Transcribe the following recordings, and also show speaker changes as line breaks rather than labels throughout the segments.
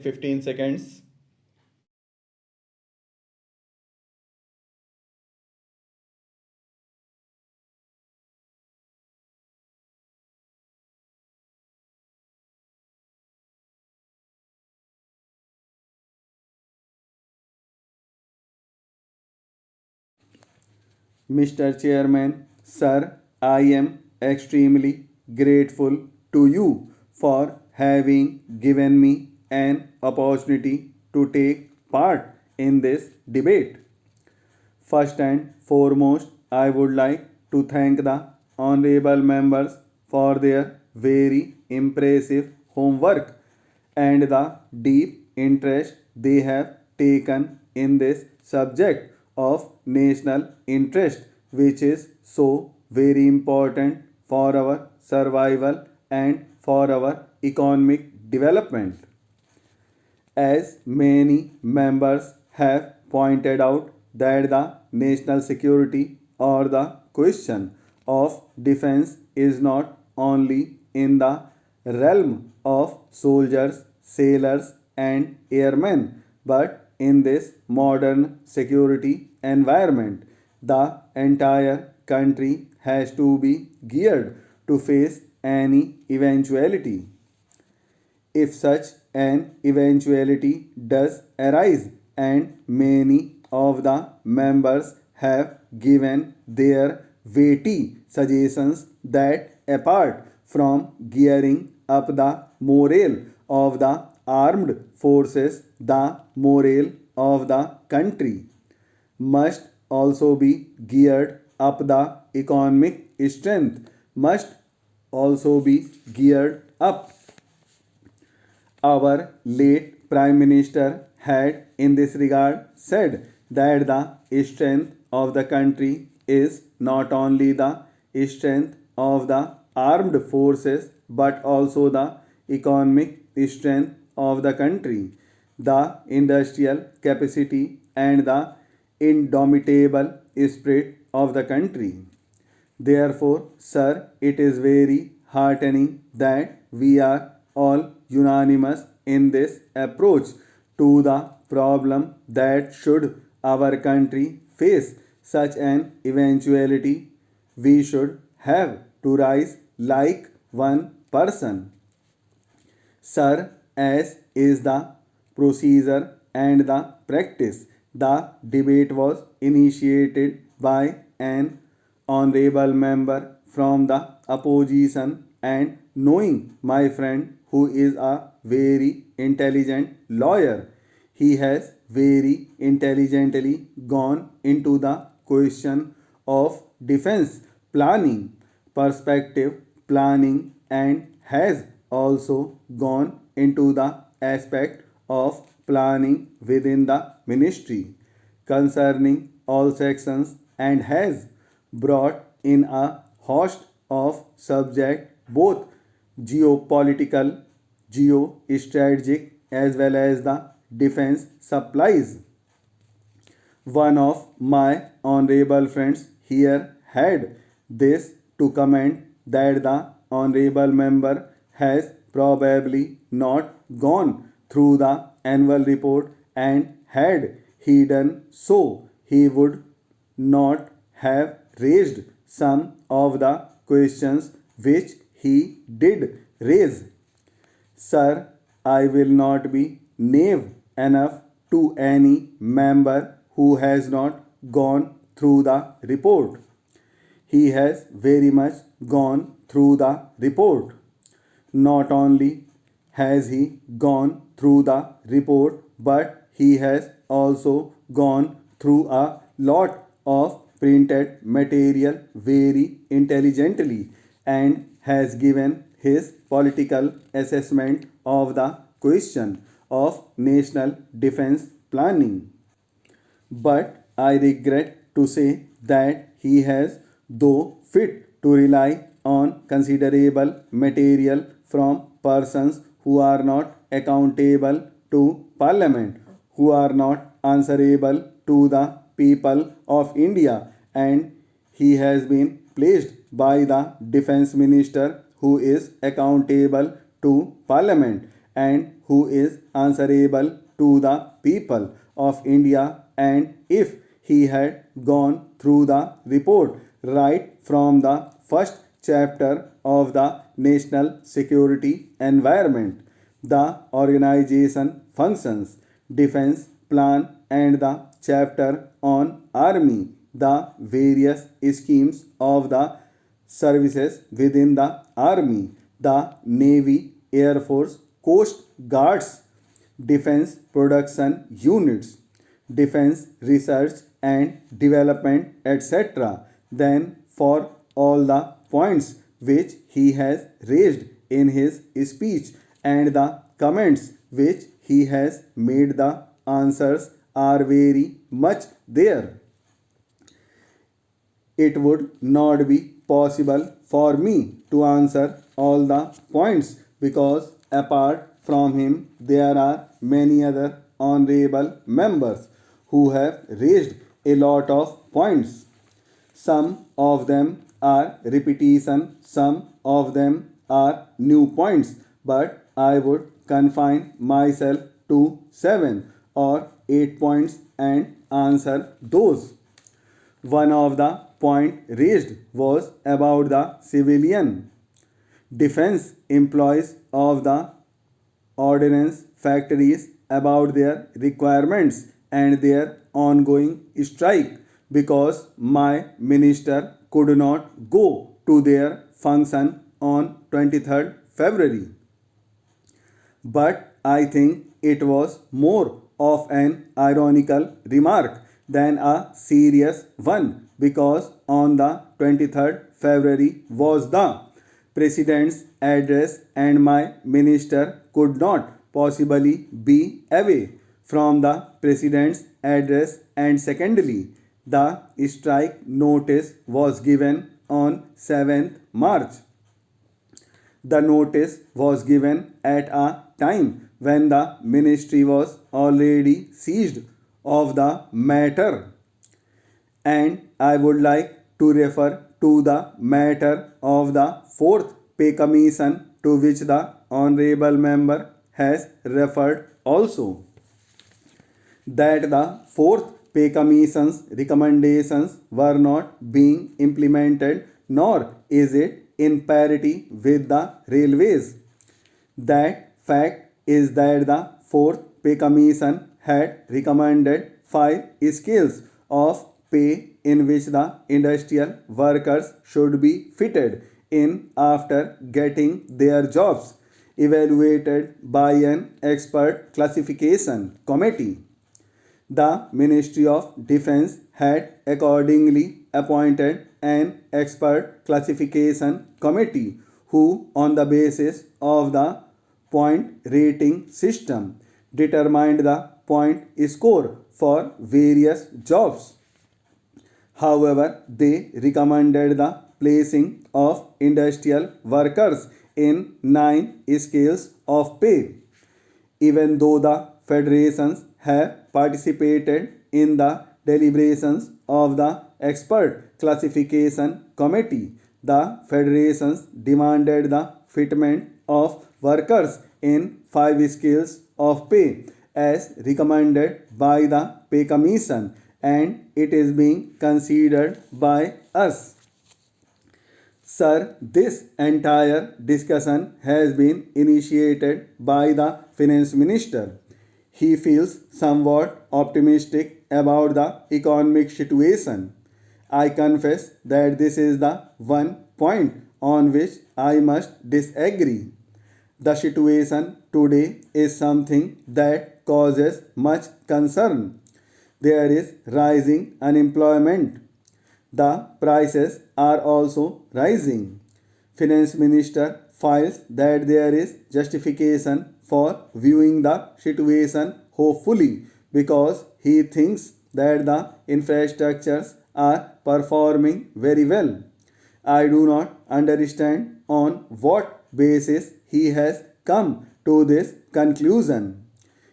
15 seconds. Mr. Chairman, Sir, I am extremely grateful to you for having given me an opportunity to take part in this debate. First and foremost, I would like to thank the honorable members for their very impressive homework and the deep interest they have taken in this subject of national interest, which is so very important for our survival and for our economic development. As many members have pointed out that the national security or the question of defense is not only in the realm of soldiers, sailors, and airmen, but in this modern security environment, the entire country has to be geared to face any eventuality. If such an eventuality does arise, and many of the members have given their weighty suggestions that apart from gearing up the morale of the armed forces, the morale of the country must also be geared up. The economic strength must also be geared up. Our late Prime Minister had, in this regard, said that the strength of the country is not only the strength of the armed forces but also the economic strength of the country, the industrial capacity, and the indomitable spirit of the country. Therefore, sir, it is very heartening that we are all unanimous in this approach to the problem that should our country face such an eventuality, we should have to rise like one person. Sir, as is the procedure and the practice, the debate was initiated by an honorable member from the opposition, and knowing my friend who is a very intelligent lawyer, he has very intelligently gone into the question of defense planning, perspective planning, and has also gone into the aspect of planning within the ministry concerning all sections, and has brought in a host of subjects, both geopolitical, geostrategic, as well as the defense supplies. One of my honorable friends here had this to comment that the honorable member has probably not gone through the annual report, and had he done so, he would not have raised some of the questions which he did raise. Sir, I will not be knave enough to any member who has not gone through the report. He has very much gone through the report. Not only has he gone through the report, but he has also gone through a lot of printed material very intelligently, and has given his political assessment of the question of national defense planning. But I regret to say that he has, though fit to rely on considerable material from persons who are not accountable to Parliament, who are not answerable to the people of India, and he has been placed by the defense minister who is accountable to Parliament, and who is answerable to the people of India, and if he had gone through the report right from the first chapter of the national security environment, the organization functions, defense plan, and the chapter on army, the various schemes of the services within the army, the navy, air force, coast guards, defense production units, defense research and development, etc. Then, for all the points which he has raised in his speech and the comments which he has made, the answers are very much there. It would not be possible for me to answer all the points because apart from him there are many other honorable members who have raised a lot of points. Some of them are repetition, some of them are new points, but I would confine myself to 7 or 8 points and answer those. One of the point raised was about the civilian defense employees of the ordnance factories, about their requirements and their ongoing strike because my minister could not go to their function on 23rd February. But I think it was more of an ironical remark than a serious one because on the 23rd February was the President's address and my minister could not possibly be away from the President's address, and secondly, the strike notice was given on 7th March. The notice was given at a time when the ministry was already seized of the matter, and I would like to refer to the matter of the fourth pay commission to which the honorable member has referred also. That the fourth pay commission's recommendations were not being implemented, nor is it in parity with the railways. That fact is that the fourth pay commission had recommended 5 scales of pay in which the industrial workers should be fitted in after getting their jobs evaluated by an expert classification committee. The Ministry of Defense had accordingly appointed an expert classification committee who, on the basis of the point rating system, determined the point score for various jobs. However, they recommended the placing of industrial workers in 9 scales of pay. Even though the federations have participated in the deliberations of the expert classification committee, the federations demanded the fitment of workers in 5 scales of pay as recommended by the pay commission, and it is being considered by us. Sir, this entire discussion has been initiated by the finance minister. He feels somewhat optimistic about the economic situation. I confess that this is the one point on which I must disagree. The situation today is something that causes much concern. There is rising unemployment. The prices are also rising. Finance Minister feels that there is justification for viewing the situation hopefully because he thinks that the infrastructures are performing very well. I do not understand on what basis he has come to this conclusion.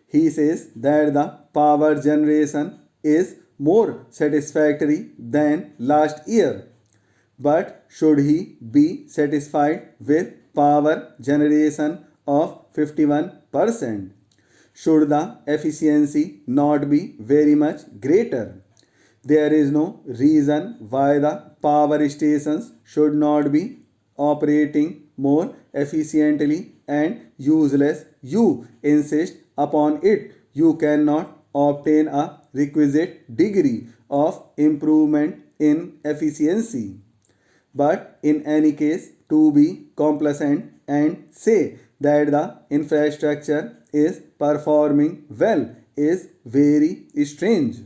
He says that the power generation is more satisfactory than last year. But should he be satisfied with power generation of 51% 100%. Should the efficiency not be very much greater? There is no reason why the power stations should not be operating more efficiently and useless. You insist upon it. You cannot obtain a requisite degree of improvement in efficiency. But in any case, to be complacent and say that the infrastructure is performing well is very strange.